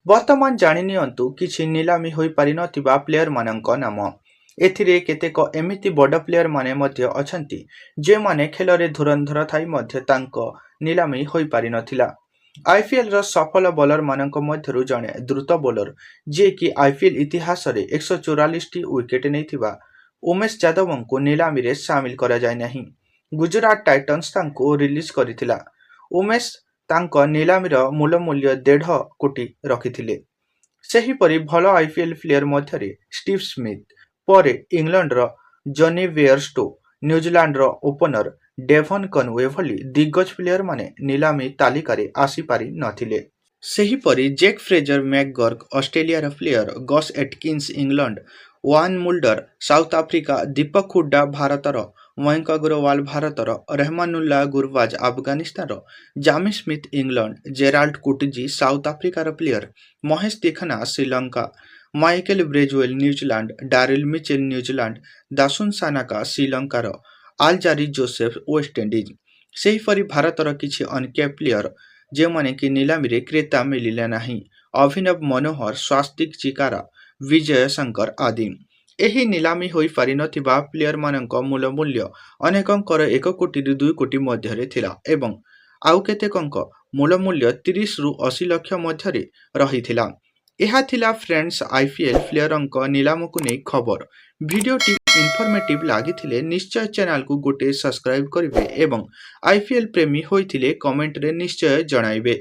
ବର୍ତ୍ତମାନ ଜାଣି ନିଅନ୍ତୁ କିଛି ନିଲାମି ହୋଇପାରିନଥିବା ପ୍ଲେୟରମାନଙ୍କ ନାମ। ଏଥିରେ କେତେକ ଏମିତି ବଡ଼ ପ୍ଲେୟରମାନେ ମଧ୍ୟ ଅଛନ୍ତି ଯେଉଁମାନେ ଖେଳରେ ଧୁରନ୍ଧର ଥାଇ ମଧ୍ୟ ତାଙ୍କ ନିଲାମି ହୋଇପାରିନଥିଲା। ଆଇପିଏଲ୍‌ର ସଫଳ ବୋଲରମାନଙ୍କ ମଧ୍ୟରୁ ଜଣେ ଦ୍ରୁତ ବୋଲର ଯିଏକି ଆଇପିଏଲ୍ ଇତିହାସରେ 144ଟି ୱିକେଟ୍ ନେଇଥିବା ଉମେଶ ଯାଦବଙ୍କୁ ନିଲାମିରେ ସାମିଲ କରାଯାଇନାହିଁ। ଗୁଜରାଟ ଟାଇଟନ୍ସ ତାଙ୍କୁ ରିଲିଜ୍ କରିଥିଲା। ଉମେଶ ତାଙ୍କ ନିଲାମିର ମୂଲ୍ୟ 1.5 କୋଟି ରଖିଥିଲେ। ସେହିପରି ଭଲ ଆଇପିଏଲ୍ ପ୍ଲେୟର ମଧ୍ୟରେ ଷ୍ଟିଭ୍ ସ୍ମିଥ୍, ପରେ ଇଂଲଣ୍ଡର ଜନି ବେୟାରଷ୍ଟୋ, ନ୍ୟୁଜିଲାଣ୍ଡର ଓପନର ଡେଭନ୍ କନୱେ ଭଳି ଦିଗ୍ଗଜ ପ୍ଲେୟରମାନେ ନିଲାମି ତାଲିକାରେ ଆସିପାରି ନଥିଲେ। ସେହିପରି ଜେକ୍ ଫ୍ରେଜର ମ୍ୟାକଗର୍କ ଅଷ୍ଟ୍ରେଲିଆର player, Gus Atkinson England, Wiaan Mulder South Africa, Deepak Hooda ଭାରତର, ମୟଙ୍କ ଅଗ୍ରୱାଲ ଭାରତର, ରେହମାନୁଲ୍ଲାହ ଗୁରବାଜ ଆଫଗାନିସ୍ତାନର, Jamie Smith England, Gerald Coetzee South ଆଫ୍ରିକାର player, Mahesh Theekshana Sri Lanka, Michael Bracewell New Zealand, Daryl Mitchell New Zealand, Dasun Shanaka ଶ୍ରୀଲଙ୍କାର, ଆଲଜାରି ଜୋସେଫ ୱେଷ୍ଟଇଣ୍ଡିଜ। ସେହିପରି ଭାରତର କିଛି ଅନକ୍ୟାପ୍ ପ୍ଲେୟର ଯେଉଁମାନେ କି ନିଲାମିରେ କ୍ରେତା ମିଳିଲେ ନାହିଁ, ଅଭିନବ ମନୋହର, ସ୍ୱାସ୍ତିକ ଚିକାରା, ବିଜୟ ଶଙ୍କର ଆଦି। ଏହି ନିଲାମି ହୋଇପାରିନଥିବା ପ୍ଲେୟରମାନଙ୍କ ମୂଲ୍ୟ ଅନେକଙ୍କର 1 କୋଟିରୁ 2 କୋଟି ମଧ୍ୟରେ ଥିଲା ଏବଂ ଆଉ କେତେକଙ୍କ ମୂଲ୍ୟ 30ରୁ 80 ଲକ୍ଷ ମଧ୍ୟରେ ରହିଥିଲା। ଏହା ଥିଲା ଫ୍ରେଣ୍ଡସ୍ ଆଇପିଏଲ୍ ପ୍ଲେୟରଙ୍କ ନିଲାମକୁ ନେଇ ଖବର। ଭିଡିଓଟି ଇନଫର୍ମେଟିଭ ଲାଗିଥିଲେ ନିଶ୍ଚୟ ଚ୍ୟାନେଲକୁ ଗୋଟେ ସବସ୍କ୍ରାଇବ କରିବେ ଏବଂ ଆଇପିଏଲ୍ ପ୍ରେମୀ ହୋଇଥିଲେ କମେଣ୍ଟରେ ନିଶ୍ଚୟ ଜଣାଇବେ।